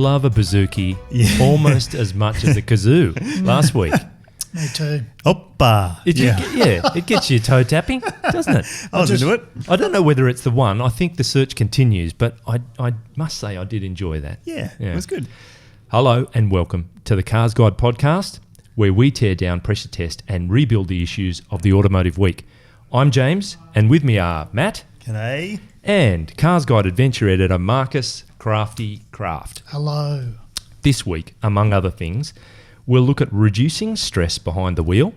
love a bouzouki almost as much as a kazoo last week. Me too. Oppa. It gets you toe tapping, doesn't it? I was into it. I don't know whether it's the one. I think the search continues, but I must say I did enjoy that. Yeah, it was good. Hello and welcome to the Cars Guide podcast, where we tear down, pressure test and rebuild the issues of the automotive week. I'm James, and with me are Matt. G'day. And Cars Guide adventure editor Marcus Crafty Craft. Hello. This week, among other things, we'll look at reducing stress behind the wheel,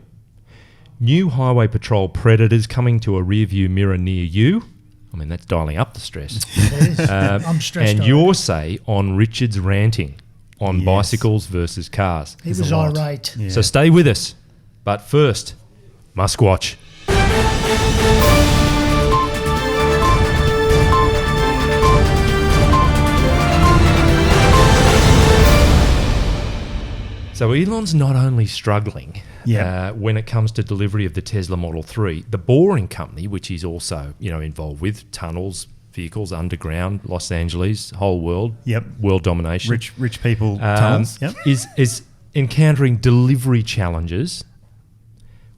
new highway patrol predators coming to a rearview mirror near you. I mean, that's dialing up the stress. It is. I'm stressed. And already. your say on Richard's ranting on bicycles versus cars. He was irate. Yeah. So stay with us. But first, Musquatch. So Elon's not only struggling when it comes to delivery of the Tesla Model 3, the Boring Company, which he's also involved with, tunnels, vehicles, underground, Los Angeles, whole world, world domination. Rich people tunnels, is encountering delivery challenges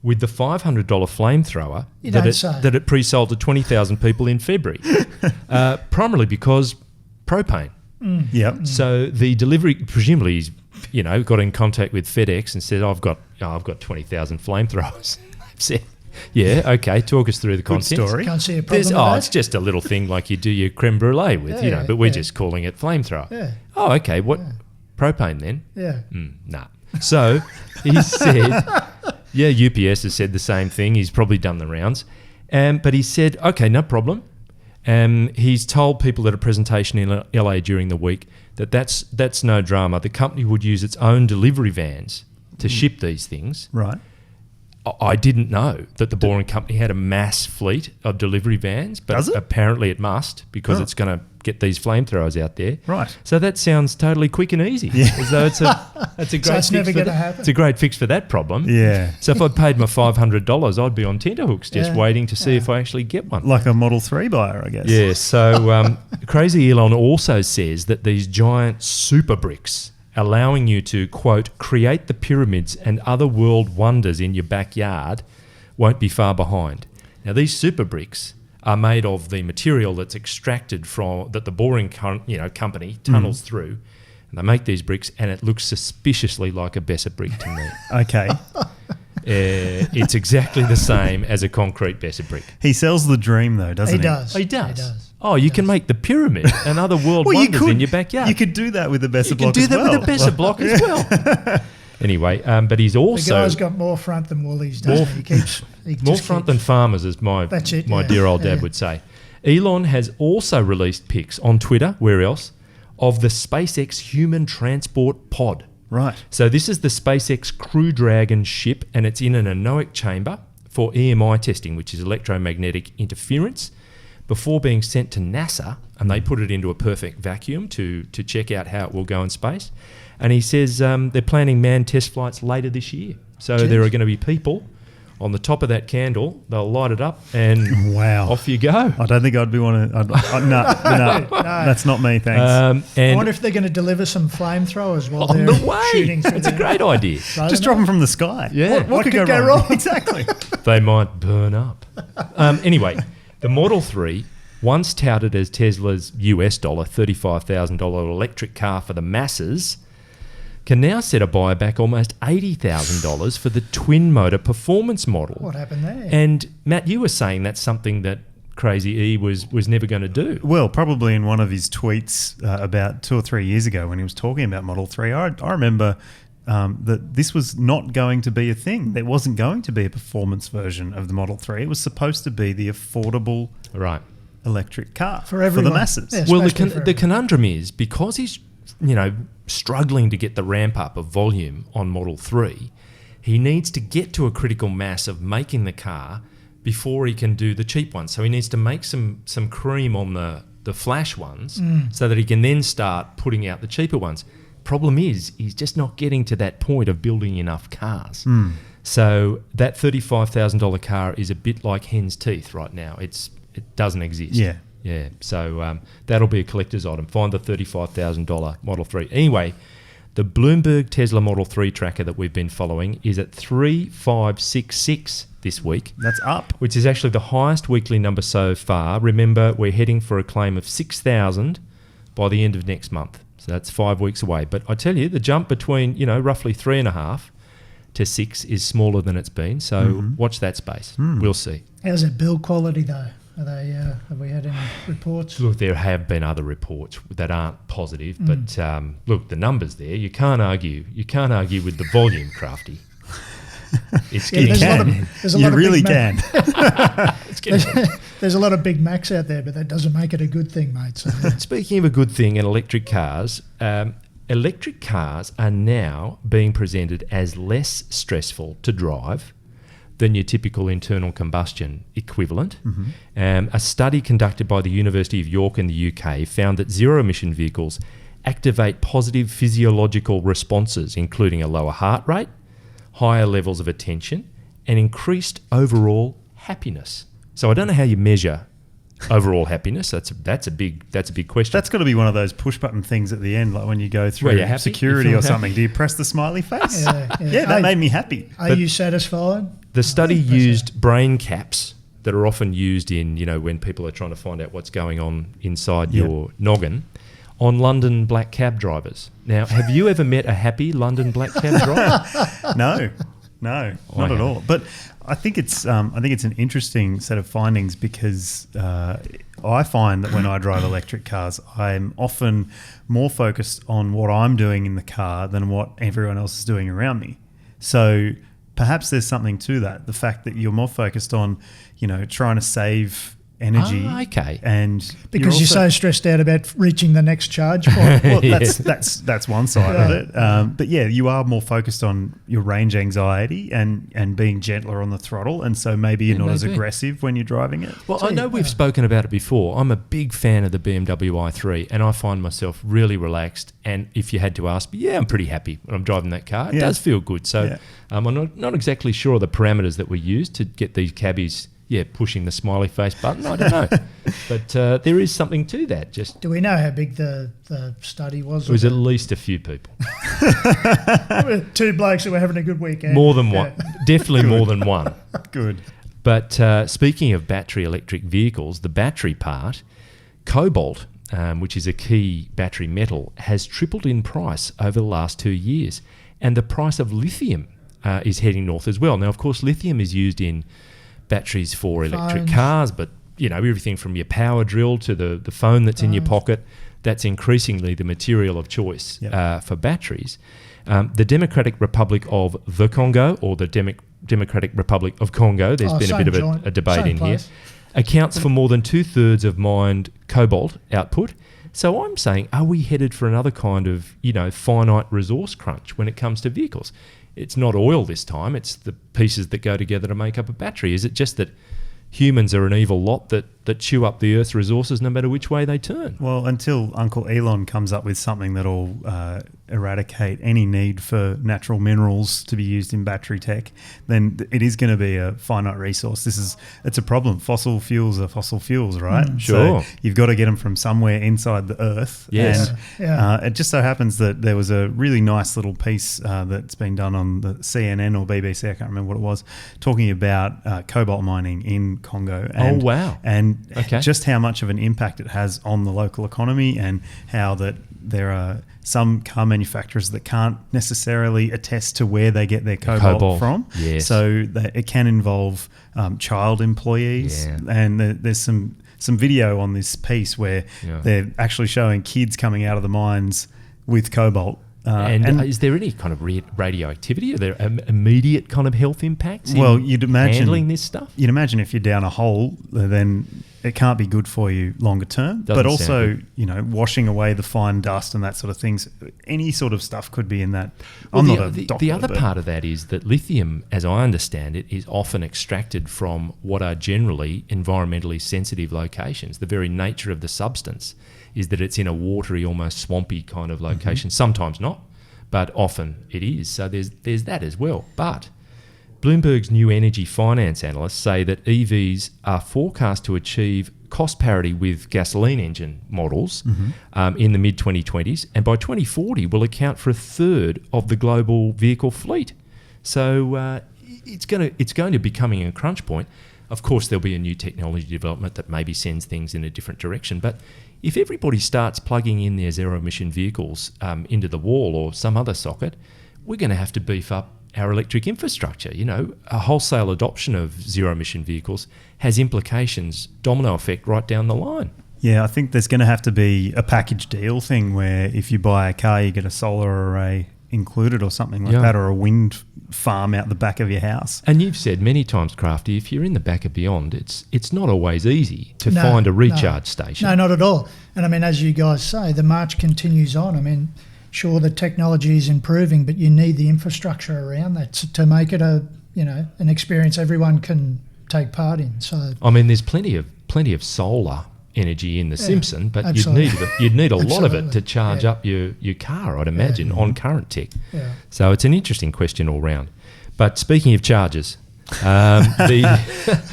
with the $500 flamethrower that it pre-sold to 20,000 people in February, primarily because propane. So the delivery, presumably he's got in contact with FedEx and said, I've got 20,000 flamethrowers. I've said, yeah, okay, talk us through the contents. Story. Can't see a problem with that. It's just a little thing like you do your creme brulee with, but we're just calling it flamethrower. Yeah. Oh, okay, what? Propane then? Yeah. Nah. So he said, UPS has said the same thing. He's probably done the rounds. But he said, okay, no problem. He's told people at a presentation in LA during the week that's no drama. The company would use its own delivery vans to ship these things. Right. I didn't know that the Boring Company had a mass fleet of delivery vans, but Does it? Apparently it must because it's going to get these flamethrowers out there. Right. So that sounds totally quick and easy. As though that's a great So it's never going to happen. It's a great fix for that problem. Yeah. So if I paid my $500, I'd be on tenterhooks just waiting to see if I actually get one. Like a Model 3 buyer, I guess. Yeah. So Crazy Elon also says that these giant super bricks allowing you to, quote, create the pyramids and other world wonders in your backyard won't be far behind. Now, these super bricks are made of the material that's extracted from, that the Boring company tunnels through, and they make these bricks, and it looks suspiciously like a Besser brick to me. Okay. It's exactly the same as a concrete Besser brick. He sells the dream, though, doesn't he? Does. Oh, he does? He does. Oh, you can make the pyramid and other world wonders in your backyard. You could do that with the Besser block You as can do well. that with a Besser block as well. Anyway, but he's also... The guy's got more front than Woolies, doesn't he? More front than farmers, as my dear old dad would say. Elon has also released pics on Twitter, where else, of the SpaceX Human Transport Pod. Right. So this is the SpaceX Crew Dragon ship, and it's in an anoic chamber for EMI testing, which is electromagnetic interference, before being sent to NASA, and they put it into a perfect vacuum to check out how it will go in space. And he says they're planning manned test flights later this year. So there are going to be people on the top of that candle. They'll light it up, and off you go. I don't think I'd be one to... No, that's not me, thanks. I wonder if they're going to deliver some flamethrowers while on they're the way. shooting through It's a great idea. Just drop them from the sky. Yeah. What could go wrong? Exactly. They might burn up. Anyway, the Model 3, once touted as Tesla's US $35,000 electric car for the masses, can now set a buyer back almost $80,000 for the twin-motor performance model. What happened there? And, Matt, you were saying that's something that Crazy E was never going to do. Well, probably in one of his tweets about 2 or 3 years ago when he was talking about Model 3, I remember that this was not going to be a thing. There wasn't going to be a performance version of the Model 3. It was supposed to be the affordable electric car for everyone. For the masses. Yeah, well, the conundrum is, because he's struggling to get the ramp up of volume on Model 3, he needs to get to a critical mass of making the car before he can do the cheap ones. So he needs to make some cream on the flash ones so that he can then start putting out the cheaper ones. Problem is, he's just not getting to that point of building enough cars. So that $35,000 car is a bit like hen's teeth right now. It doesn't exist. Yeah. Yeah, so that'll be a collector's item. Find the $35,000 Model 3. Anyway, the Bloomberg Tesla Model 3 tracker that we've been following is at 3566 this week, That's up. which is actually the highest weekly number so far. Remember, we're heading for a claim of 6,000 by the end of next month. So that's 5 weeks away. But I tell you, the jump between, roughly 3.5 to 6 is smaller than it's been. So watch that space. We'll see. How's it build quality though? Are they? Have we had any reports? Look, there have been other reports that aren't positive, but look, the numbers there, you can't argue. You can't argue with the volume, Crafty. It's Yeah, getting there's a You lot of really big can. it's getting There's a lot of big Macs out there, but that doesn't make it a good thing, mate. So Speaking of a good thing in electric cars are now being presented as less stressful to drive than your typical internal combustion equivalent. A study conducted by the University of York in the UK found that zero-emission vehicles activate positive physiological responses, including a lower heart rate, higher levels of attention, and increased overall happiness. So I don't know how you measure overall happiness. That's a big question. That's got to be one of those push button things at the end, like when you go Where through you're happy? security You or feel something. Do you press the smiley face? Yeah. That made me happy. Are you satisfied? The study used brain caps that are often used in, when people are trying to find out what's going on inside your noggin on London black cab drivers. Now, have you ever met a happy London black cab driver? No, not at all. But I think it's an interesting set of findings because I find that when I drive electric cars, I'm often more focused on what I'm doing in the car than what everyone else is doing around me. So perhaps there's something to that. The fact that you're more focused on, trying to save energy. Okay. And Because you're so stressed out about reaching the next charge point. well, that's one side of it. But yeah, you are more focused on your range anxiety and being gentler on the throttle, and so maybe you're not as maybe. aggressive when you're driving it. Well, I know we've spoken about it before. I'm a big fan of the BMW i3, and I find myself really relaxed. And if you had to ask me, I'm pretty happy when I'm driving that car. It Yeah. does feel good. So Yeah. I'm not exactly sure of the parameters that we use to get these cabbies pushing the smiley face button. I don't know. But there is something to that. Just Do we know how big the study was? it was at least a few people. Two blokes that were having a good weekend. More than one. Definitely more than one. Good. But speaking of battery electric vehicles, the battery part, cobalt, which is a key battery metal, has tripled in price over the last 2 years. And the price of lithium is heading north as well. Now, of course, lithium is used in batteries for electric Phones. cars, but everything from your power drill to the phone that's in your pocket, that's increasingly the material of choice for batteries. The Democratic Republic of the Congo, or the Democratic Republic of Congo, there's been a bit of a debate in here, accounts for more than 2/3 of mined cobalt output. So I'm saying, are we headed for another kind of, finite resource crunch when it comes to vehicles? It's not oil this time, it's the pieces that go together to make up a battery. Is it just that humans are an evil lot that chew up the Earth's resources no matter which way they turn? Well, until Uncle Elon comes up with something that'll eradicate any need for natural minerals to be used in battery tech, then it is going to be a finite resource. It's a problem. Fossil fuels are fossil fuels, right? Sure. So you've got to get them from somewhere inside the Earth. Yes. And it just so happens that there was a really nice little piece that's been done on the CNN or BBC, I can't remember what it was, talking about cobalt mining in Congo. And, Oh, wow. And Okay. just how much of an impact it has on the local economy, and how that there are some car manufacturers that can't necessarily attest to where they get their cobalt from. Yes. So that it can involve child employees. Yeah. And there's some video on this piece where they're actually showing kids coming out of the mines with cobalt. And is there any kind of radioactivity? Are there immediate kind of health impacts in you'd imagine handling this stuff? You'd imagine if you're down a hole, then it can't be good for you longer term. Doesn't but also, sound washing away the fine dust and that sort of things, any sort of stuff could be in that. Well, I'm not a doctor, the other but part of that is that lithium, as I understand it, is often extracted from what are generally environmentally sensitive locations. The very nature of the substance is that it's in a watery, almost swampy kind of location. Sometimes not, but often it is. So there's that as well. But Bloomberg's new energy finance analysts say that EVs are forecast to achieve cost parity with gasoline engine models in the mid-2020s, and by 2040 will account for a third of the global vehicle fleet. So it's going to be coming a crunch point. Of course, there'll be a new technology development that maybe sends things in a different direction. But if everybody starts plugging in their zero-emission vehicles into the wall or some other socket, we're going to have to beef up our electric infrastructure. You know, a wholesale adoption of zero-emission vehicles has implications, domino effect right down the line. Yeah, I think there's going to have to be a package deal thing where if you buy a car, you get a solar array included or something like that, or a wind farm out the back of your house. And you've said many times, Crafty, if you're in the back of Beyond, it's not always easy to find a recharge station. No, not at all. And I mean, as you guys say, the march continues on. I mean, sure, the technology is improving, but you need the infrastructure around that to make it an experience everyone can take part in. So I mean, there's plenty of solar energy in the Simpson, but you'd need a lot of it to charge up your car, I'd imagine, on current tech. Yeah. So it's an interesting question all round. But speaking of charges, the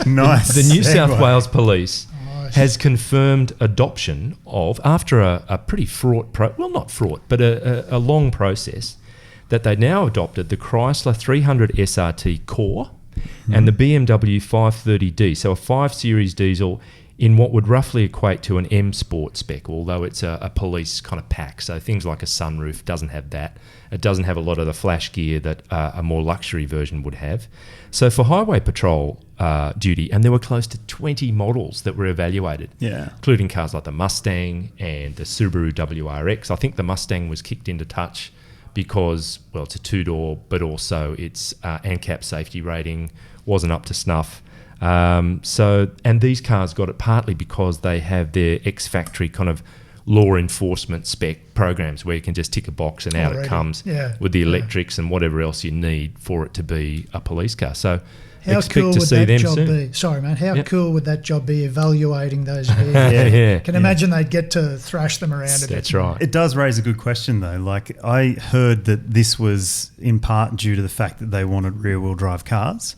New South Wales Police has confirmed adoption of, after a pretty fraught, not fraught, but a long process, that they now adopted the Chrysler 300 SRT Core and the BMW 530D, so a 5 Series diesel in what would roughly equate to an M Sport spec, although it's a police kind of pack. So things like a sunroof doesn't have that. It doesn't have a lot of the flash gear that a more luxury version would have. So for highway patrol duty, and there were close to 20 models that were evaluated, including cars like the Mustang and the Subaru WRX. I think the Mustang was kicked into touch because, well, it's a two-door, but also its ANCAP safety rating wasn't up to snuff. And these cars got it partly because they have their ex-factory kind of law enforcement spec programs where you can just tick a box and out it comes with the electrics and whatever else you need for it to be a police car. So how expect cool to would see that them job soon. be? Sorry, mate. How cool would that job be, evaluating those vehicles? Can imagine they'd get to thrash them around a bit. That's right. It does raise a good question, though. Like, I heard that this was in part due to the fact that they wanted rear-wheel drive cars,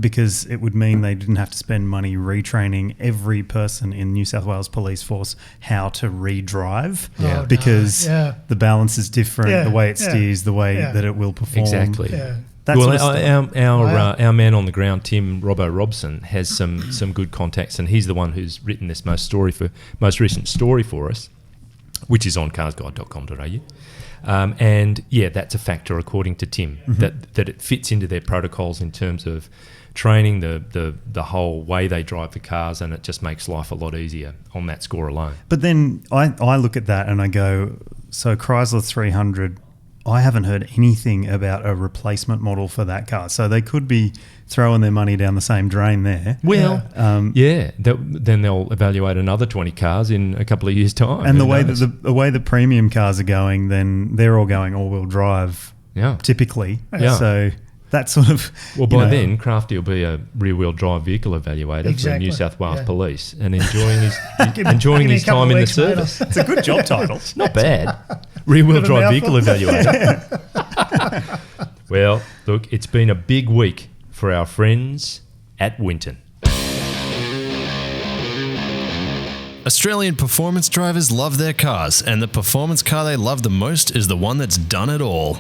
because it would mean they didn't have to spend money retraining every person in New South Wales Police Force how to re-drive, because the balance is different, the way it steers, the way that it will perform. Exactly. Yeah. Our man on the ground, Tim Robbo Robson, has some good contacts, and he's the one who's written this most recent story for us, which is on carsguide.com.au. And that's a factor, according to Tim, that it fits into their protocols in terms of training, the whole way they drive the cars, and it just makes life a lot easier on that score alone. But then I look at that and I go, so Chrysler 300. I haven't heard anything about a replacement model for that car. So they could be throwing their money down the same drain there. Well, then they'll evaluate another 20 cars in a couple of years' time. And the way the premium cars are going, then they're all going all-wheel drive typically. Yeah. So that sort of... Well, by then, Crafty will be a rear-wheel drive vehicle evaluator for New South Wales Police and enjoying his time in the service. It's a good job title. It's not bad. Rear-wheel drive vehicle evaluator. Well, look, it's been a big week for our friends at Winton. Australian performance drivers love their cars, and the performance car they love the most is the one that's done it all.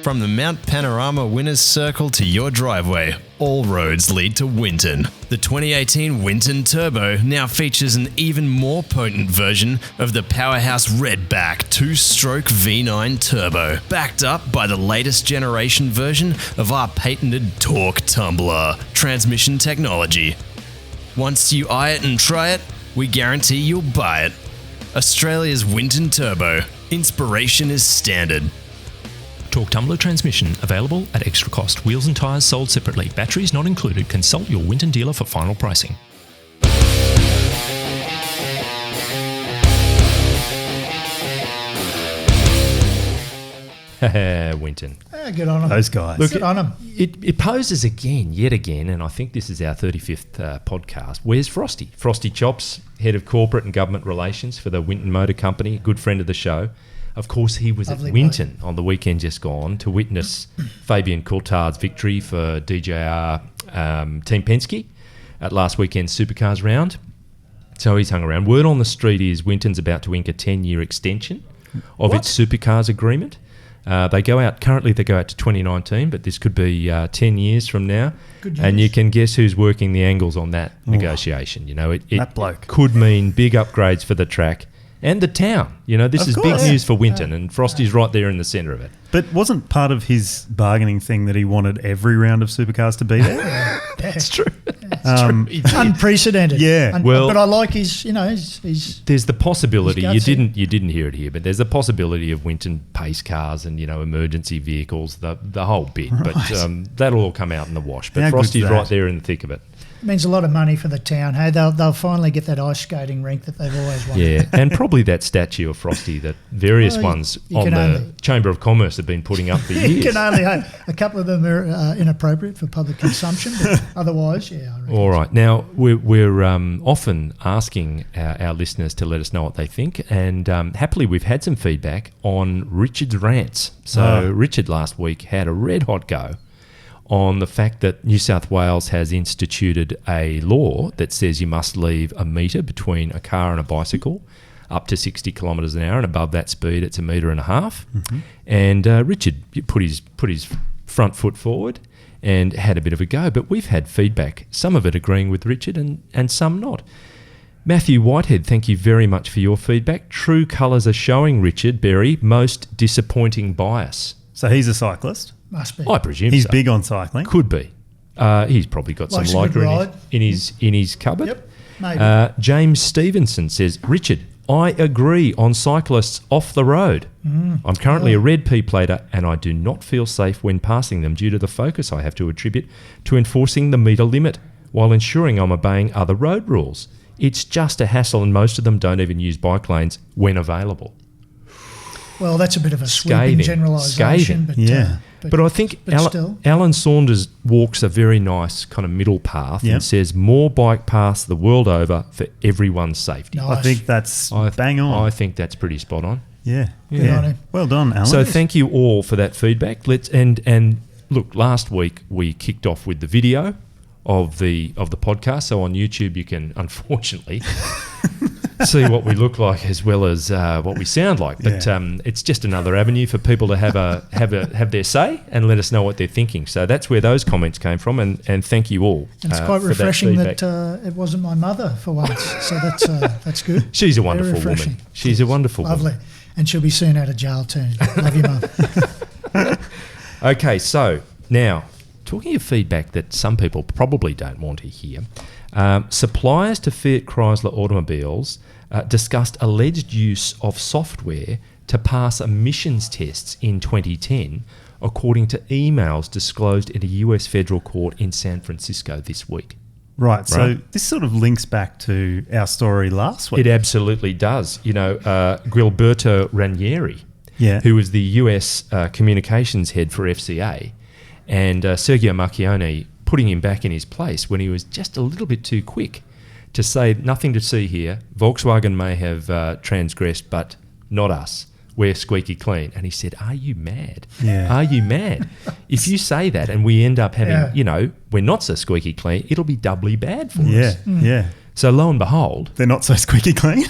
From the Mount Panorama Winners Circle to your driveway, all roads lead to Winton. The 2018 Winton Turbo now features an even more potent version of the powerhouse Redback 2-stroke V9 Turbo, backed up by the latest generation version of our patented Torque Tumbler transmission technology. Once you eye it and try it, we guarantee you'll buy it. Australia's Winton Turbo. Inspiration is standard. Torque Tumbler transmission available at extra cost. Wheels and tyres sold separately. Batteries not included. Consult your Winton dealer for final pricing. Winton. Good on them. Those guys. Look, good on them. It poses yet again, and I think this is our 35th podcast. Where's Frosty? Frosty Chops, Head of Corporate and Government Relations for the Winton Motor Company, a good friend of the show. Of course, he was at Winton on the weekend just gone to witness Fabian Coulthard's victory for DJR Team Penske. at last weekend's Supercars round. So he's hung around. Word on the street is Winton's about to ink a 10-year extension of its Supercars agreement. They go out to 2019, but this could be 10 years from now. Good And news. you can guess who's working the angles on that negotiation. You know, it That bloke. could mean big upgrades for the track and the town. You know, this Of is course. big news for Winton, and Frosty's right there in the centre of it. But wasn't part of his bargaining thing that he wanted every round of Supercars to be there? That's true. Unprecedented. Yeah. Well- but I like his, his There's the possibility He's gutsy. you didn't hear it here, but there's the possibility of Winton pace cars and emergency vehicles, the whole bit. But that'll all come out in the wash. But How good's Frosty's that? right there in the thick of it. means a lot of money for the town. Hey, they'll finally get that ice skating rink that they've always wanted. Yeah, and probably that statue of Frosty that various Well, ones you on can the only- Chamber of Commerce have been putting up for You years. can only hope. A couple of them are inappropriate for public consumption, but otherwise, yeah. I reckon. All right. Now, we're often asking our listeners to let us know what they think, and happily we've had some feedback on Richard's rants. So Richard last week had a red-hot go on the fact that New South Wales has instituted a law that says you must leave a metre between a car and a bicycle up to 60 kilometres an hour, and above that speed it's 1.5 metres. And Richard put his front foot forward and had a bit of a go. But we've had feedback, some of it agreeing with Richard and some not. Matthew Whitehead, thank you very much for your feedback. True colours are showing, Richard Berry, most disappointing bias. So he's a cyclist. Must be. I presume He's so. big on cycling. Could be. He's probably got Likes some a good Leica ride. in his cupboard. Yep, maybe. James Stevenson says, Richard, I agree on cyclists off the road. I'm currently a red P-plater and I do not feel safe when passing them due to the focus I have to attribute to enforcing the metre limit while ensuring I'm obeying other road rules. It's just a hassle and most of them don't even use bike lanes when available. Well, that's a bit of a sweeping Scathing. generalisation, but Yeah. But I think still. Alan Saunders walks a very nice kind of middle path Yep. and says more bike paths the world over for everyone's safety. Nice. I think that's bang on. I think that's pretty spot on. yeah. Good on him. Well done, Alan. So thank you all for that feedback. Let's and look, last week we kicked off with the video of the podcast. So on YouTube you can unfortunately see what we look like as well as what we sound like. But it's just another avenue for people to have their say and let us know what they're thinking. So that's where those comments came from, and thank you all. It's quite for refreshing feedback. that it wasn't my mother for once. So that's good. She's a Very wonderful refreshing. woman. She's a wonderful Lovely. woman. And she'll be soon out of jail too. Love you, Mum. Okay, so now talking of feedback that some people probably don't want to hear, suppliers to Fiat Chrysler automobiles discussed alleged use of software to pass emissions tests in 2010, according to emails disclosed in a US federal court in San Francisco this week. Right. So Right. this sort of links back to our story last week. It absolutely does. You know, Gilberto Ranieri, Yeah. who was the US communications head for FCA, and Sergio Marchionne putting him back in his place when he was just a little bit too quick to say, nothing to see here. Volkswagen may have transgressed, but not us. We're squeaky clean. And he said, are you mad? Yeah. Are you mad? If you say that and we end up having, Yeah. we're not so squeaky clean, it'll be doubly bad for Yeah. us. Yeah. So lo and behold, They're not so squeaky clean.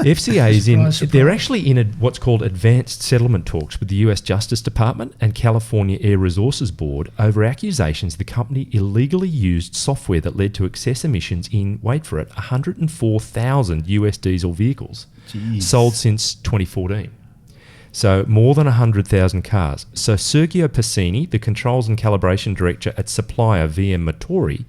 FCA is in. Surprise, They're surprise. actually in what's called advanced settlement talks with the US Justice Department and California Air Resources Board over accusations the company illegally used software that led to excess emissions in, wait for it, 104,000 US diesel vehicles Jeez. sold since 2014. So more than 100,000 cars. So Sergio Pacini, the controls and calibration director at supplier VM Motori,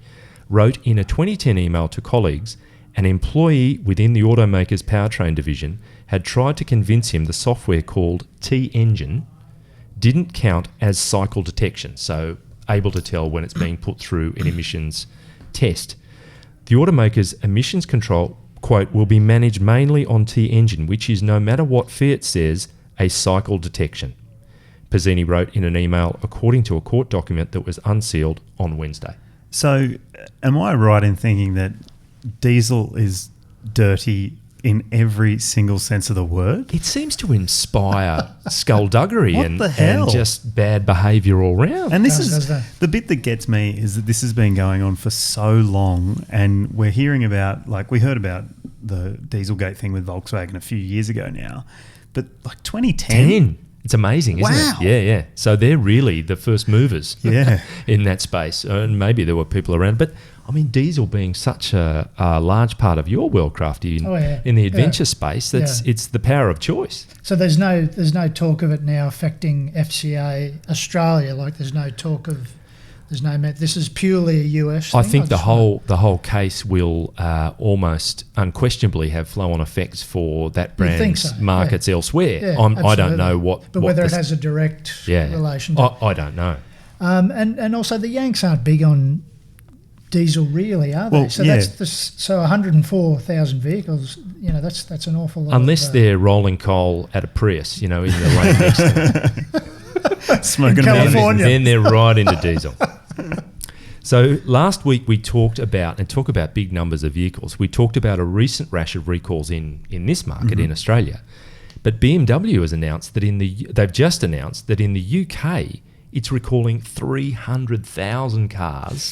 wrote in a 2010 email to colleagues, an employee within the automaker's powertrain division had tried to convince him the software called T-Engine didn't count as cycle detection, so able to tell when it's being put through an emissions test. The automaker's emissions control, quote, will be managed mainly on T-Engine, which is, no matter what Fiat says, a cycle detection. Pizzini wrote in an email according to a court document that was unsealed on Wednesday. So am I right in thinking that diesel is dirty in every single sense of the word. It seems to inspire skullduggery What and, the hell? and just bad behaviour all round. And this Does is that. the bit that gets me is that this has been going on for so long, and we're hearing about, like, we heard about the Dieselgate thing with Volkswagen a few years ago now, but like 2010. It's amazing, isn't Wow. it? Yeah. So they're really the first movers Yeah. in that space. And maybe there were people around. But, I mean, diesel being such a large part of your world, Crafty, in the adventure space, it's the power of choice. So there's no talk of it now affecting FCA Australia. Like there's no talk of this is purely a US thing. I think the just want- whole case will almost unquestionably have flow-on effects for that You'd think brand's so, markets elsewhere. Yeah, I don't absolutely. know what... But what whether it the- has a direct yeah. relation to I don't know. and also the Yanks aren't big on diesel really, are they? Well, So yeah. so 104,000 vehicles, that's an awful lot. Unless of, they're rolling coal at a Prius, in the lane next to them. Smoking In a bit of California. Then they're right into diesel. So last week we talk about big numbers of vehicles. We talked about a recent rash of recalls in this market in Australia. But BMW has announced that they've just announced that in the UK it's recalling 300,000 cars.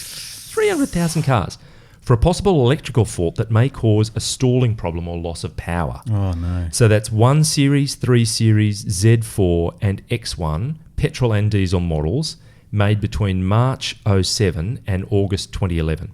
300,000 cars for a possible electrical fault that may cause a stalling problem or loss of power. Oh, no. So that's 1 Series, 3 Series, Z4 and X1 petrol and diesel models made between March 07 and August 2011.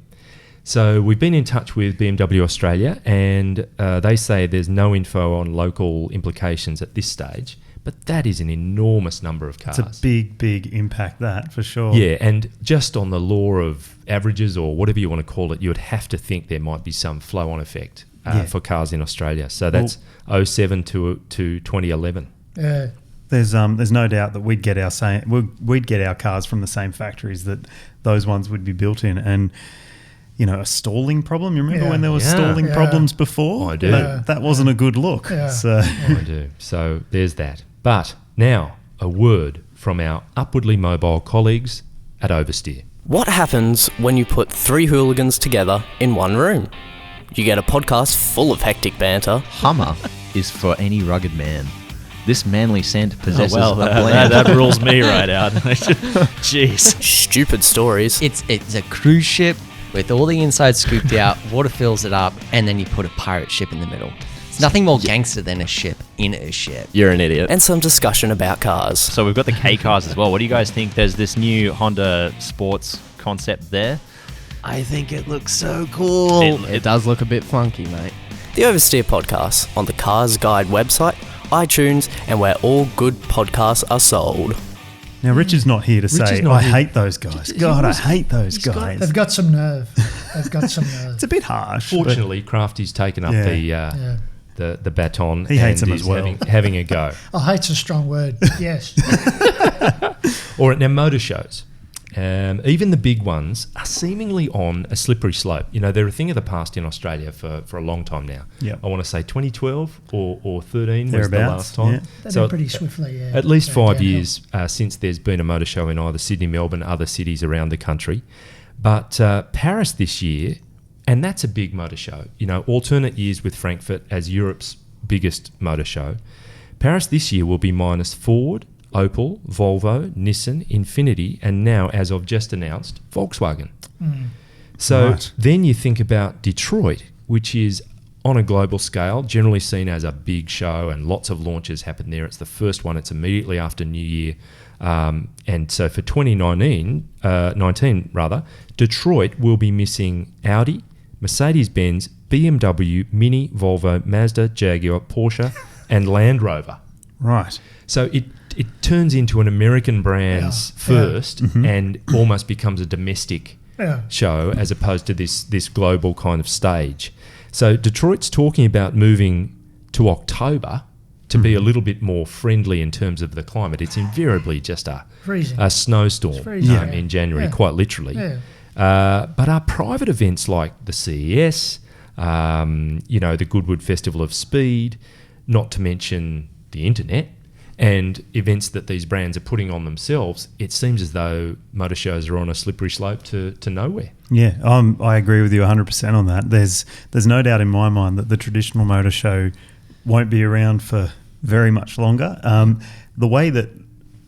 So we've been in touch with BMW Australia, and they say there's no info on local implications at this stage, but that is an enormous number of cars. It's a big, big impact, that, for sure. Yeah, and just on the law of averages or whatever you want to call it, you would have to think there might be some flow-on effect for cars in Australia. So that's 07 to 2011. Yeah. There's no doubt that we'd get our cars from the same factories that those ones would be built in, and a stalling problem. You remember when there were stalling problems before? I do. That wasn't a good look. Yeah. So I do. So there's that. But now a word from our upwardly mobile colleagues at Oversteer. What happens when you put 3 hooligans together in one room? You get a podcast full of hectic banter. Hummer is for any rugged man. This manly scent possesses a blend. that rules me right out. Jeez. Stupid stories. It's a cruise ship with all the inside scooped out, water fills it up, and then you put a pirate ship in the middle. It's nothing more gangster than a ship in a ship. You're an idiot. And some discussion about cars. So we've got the K cars as well. What do you guys think? There's this new Honda Sports concept there. I think it looks so cool. It does look a bit funky, mate. The Oversteer Podcast on the Cars Guide website, iTunes, and where all good podcasts are sold. now Richard's not here to Richard's say, not I here. hate those guys. God, I hate those guys. They've got some nerve. They've got some nerve. It's a bit harsh. but- Fortunately, Crafty's taken up the baton. He hates and them as is well. having a go. Oh, hate's a strong word. Yes. Or now motor shows. Even the big ones are seemingly on a slippery slope. They're a thing of the past in Australia for a long time now. Yep. I want to say 2012 or 13 was the Thereabouts, last time. yeah. They do pretty swiftly, yeah. At least Going 5 downhill. years since there's been a motor show in either Sydney, Melbourne, other cities around the country. But Paris this year, and that's a big motor show. Alternate years with Frankfurt as Europe's biggest motor show. Paris this year will be minus Ford, Opel, Volvo, Nissan, Infiniti, and now, as I've just announced, Volkswagen. So Right. then you think about Detroit, which is on a global scale, generally seen as a big show, and lots of launches happen there. It's the first one. It's immediately after New Year. And so for 2019, Detroit will be missing Audi, Mercedes-Benz, BMW, Mini, Volvo, Mazda, Jaguar, Porsche, and Land Rover. Right. So it turns into an American brand's first and almost becomes a domestic show as opposed to this global kind of stage. So Detroit's talking about moving to October to be a little bit more friendly in terms of the climate. It's invariably just Freezing. a snowstorm freezing. in January, Yeah. quite literally. Yeah. But our private events like the CES, the Goodwood Festival of Speed, not to mention the internet, and events that these brands are putting on themselves, it seems as though motor shows are on a slippery slope to nowhere. Yeah, I agree with you 100% on that. There's no doubt in my mind that the traditional motor show won't be around for very much longer. The way that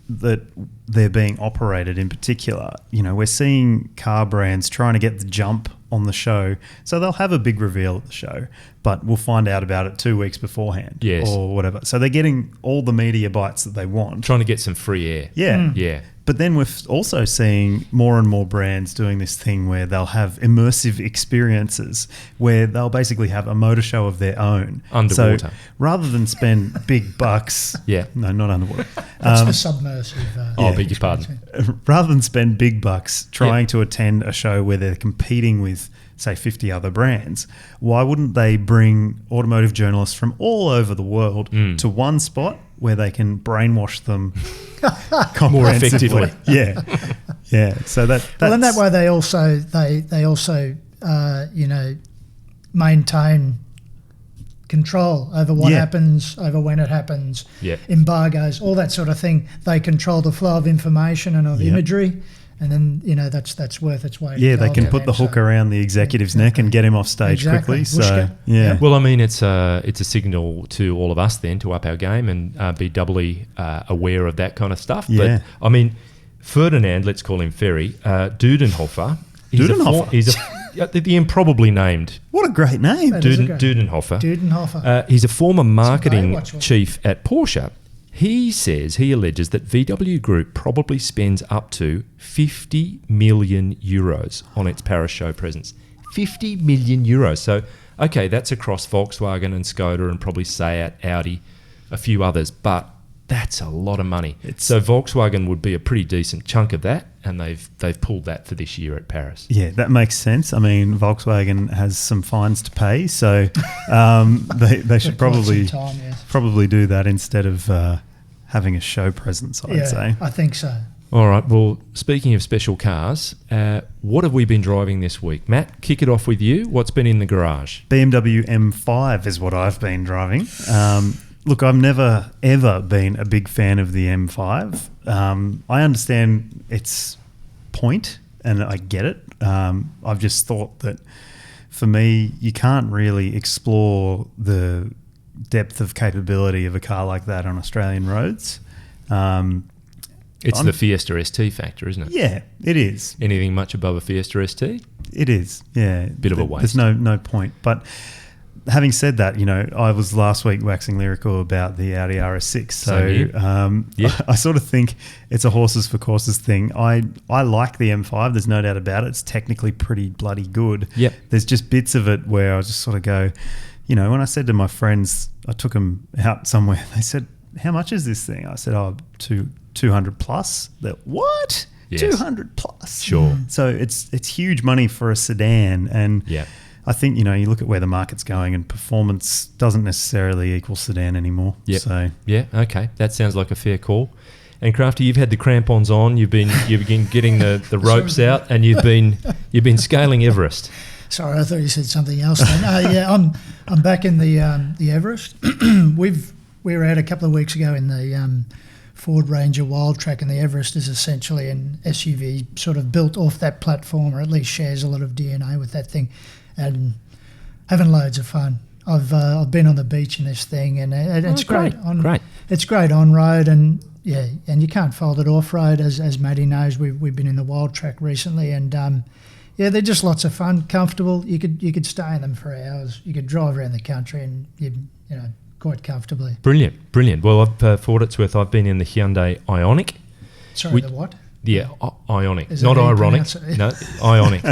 they're being operated in particular, we're seeing car brands trying to get the jump on the show. So they'll have a big reveal at the show, but we'll find out about it 2 weeks beforehand or whatever. So they're getting all the media bites that they want. Trying to get some free air. Yeah. Yeah. But then we're also seeing more and more brands doing this thing where they'll have immersive experiences where they'll basically have a motor show of their own. Underwater. So rather than spend big bucks... No, not underwater. That's the submersive. Beg your pardon. Rather than spend big bucks trying to attend a show where they're competing with, say, 50 other brands, why wouldn't they bring automotive journalists from all over the world to one spot where they can brainwash them more effectively? Yeah. So that's... Well, in that way, they also maintain control over what happens, over when it happens, embargoes, all that sort of thing. They control the flow of information and of imagery. And then, that's worth its weight. Yeah, they can put the hook around the executive's neck and get him off stage quickly. So, Well, I mean, it's a signal to all of us then to up our game and be doubly aware of that kind of stuff. Yeah. But, I mean, Ferdinand, let's call him Ferry, Dudenhofer. He's the improbably named. What a great name. Dudenhofer. He's a former marketing chief at Porsche. He says, he alleges that VW Group probably spends up to 50 million euros on its Paris show presence. 50 million euros. So, okay, that's across Volkswagen and Skoda and probably Seat, Audi, a few others, but that's a lot of money. So Volkswagen would be a pretty decent chunk of that, and they've pulled that for this year at Paris. Yeah, that makes sense. I mean, Volkswagen has some fines to pay, so they should probably do that instead of having a show presence, I'd say. I think so. All right. Well, speaking of special cars, what have we been driving this week? Matt, kick it off with you. What's been in the garage? BMW M5 is what I've been driving. Look, I've never, ever been a big fan of the M5. I understand its point and I get it. I've just thought that for me, you can't really explore the depth of capability of a car like that on Australian roads. It's the Fiesta ST factor, isn't it? Yeah, it is. Anything much above a Fiesta ST? It is, yeah. Bit of a waste. There's no point. But having said that, I was last week waxing lyrical about the Audi RS6. So I sort of think it's a horses for courses thing. I like the M5. There's no doubt about it. It's technically pretty bloody good. Yep. There's just bits of it where I just sort of go, when I said to my friends, I took them out somewhere, they said, how much is this thing? I said, 200 plus. What? Yes. 200 plus. Sure. So it's huge money for a sedan. And I think, you look at where the market's going and performance doesn't necessarily equal sedan anymore. Yep. So yeah, okay. That sounds like a fair call. And Crafty, you've had the crampons on, you've been getting the ropes out, and you've been scaling Everest. Sorry, I thought you said something else then. I'm back in the Everest. We were out a couple of weeks ago in the Ford Ranger Wild Track, and the Everest is essentially an SUV sort of built off that platform, or at least shares a lot of DNA with that thing, and having loads of fun. I've been on the beach in this thing, and it's great. It's great on road, and you can't fold it off road, as Maddie knows. We've been in the Wild Track recently, and they're just lots of fun, comfortable. You could stay in them for hours. You could drive around the country, and quite comfortably. Brilliant. Well, for what it's worth, I've been in the Hyundai Ioniq. Sorry, the what? Yeah, Ioniq. Is Not that how you ironic. pronounce it? No, Ioniq.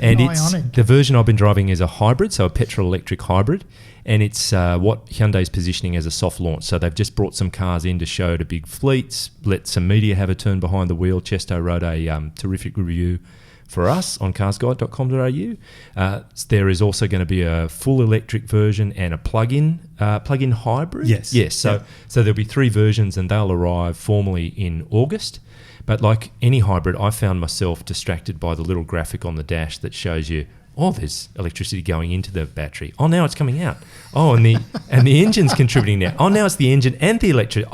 And Ioniq. the version I've been driving is a hybrid, so a petrol-electric hybrid. And it's what Hyundai's positioning as a soft launch. So they've just brought some cars in to show to big fleets, let some media have a turn behind the wheel. Chesto wrote a terrific review for us on carsguide.com.au. There is also going to be a full electric version and a plug-in hybrid. Yes. So there'll be 3 versions, and they'll arrive formally in August. But like any hybrid, I found myself distracted by the little graphic on the dash that shows you, there's electricity going into the battery. Now it's coming out. And the engine's contributing now. Now it's the engine and the electric.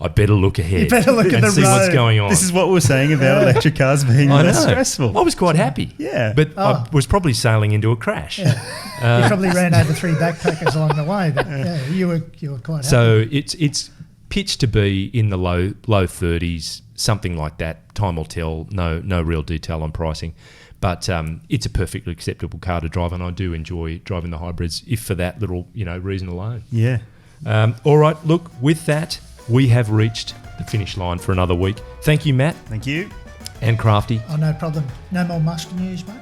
I better look ahead. You better look at and the see what's road. going on. This is what we're saying about electric cars being I less know. stressful. I was quite happy. Yeah. But I was probably sailing into a crash. You probably ran over 3 backpackers along the way, but you were quite happy. So it's pitched to be in the low 30s, something like that. Time will tell. No real detail on pricing. But it's a perfectly acceptable car to drive, and I do enjoy driving the hybrids, if for that little reason alone. Yeah. All right, look, with that, we have reached the finish line for another week. Thank you, Matt. Thank you. And Crafty. Oh, no problem. No more Musk news, mate?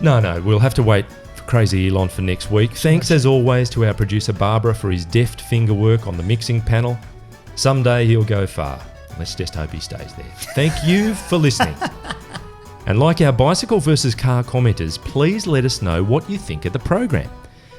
No, we'll have to wait for Crazy Elon for next week. Thanks, as always, to our producer Barbara for his deft finger work on the mixing panel. Someday he'll go far. Let's just hope he stays there. Thank you for listening. And like our bicycle versus car commenters, please let us know what you think of the program.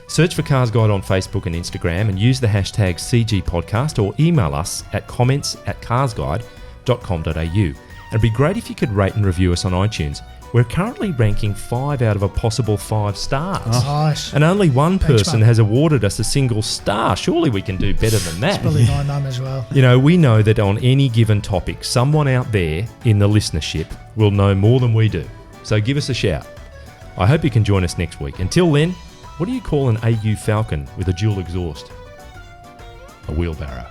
Search for Cars Guide on Facebook and Instagram and use the hashtag CGPodcast, or email us at comments@carsguide.com.au. And it'd be great if you could rate and review us on iTunes. We're currently ranking 5 out of a possible 5 stars. Nice. And only one Thanks, person mate. has awarded us a single star. Surely we can do better than that. It's probably my mum as well. We know that on any given topic, someone out there in the listenership will know more than we do. So give us a shout. I hope you can join us next week. Until then, what do you call an AU Falcon with a dual exhaust? A wheelbarrow.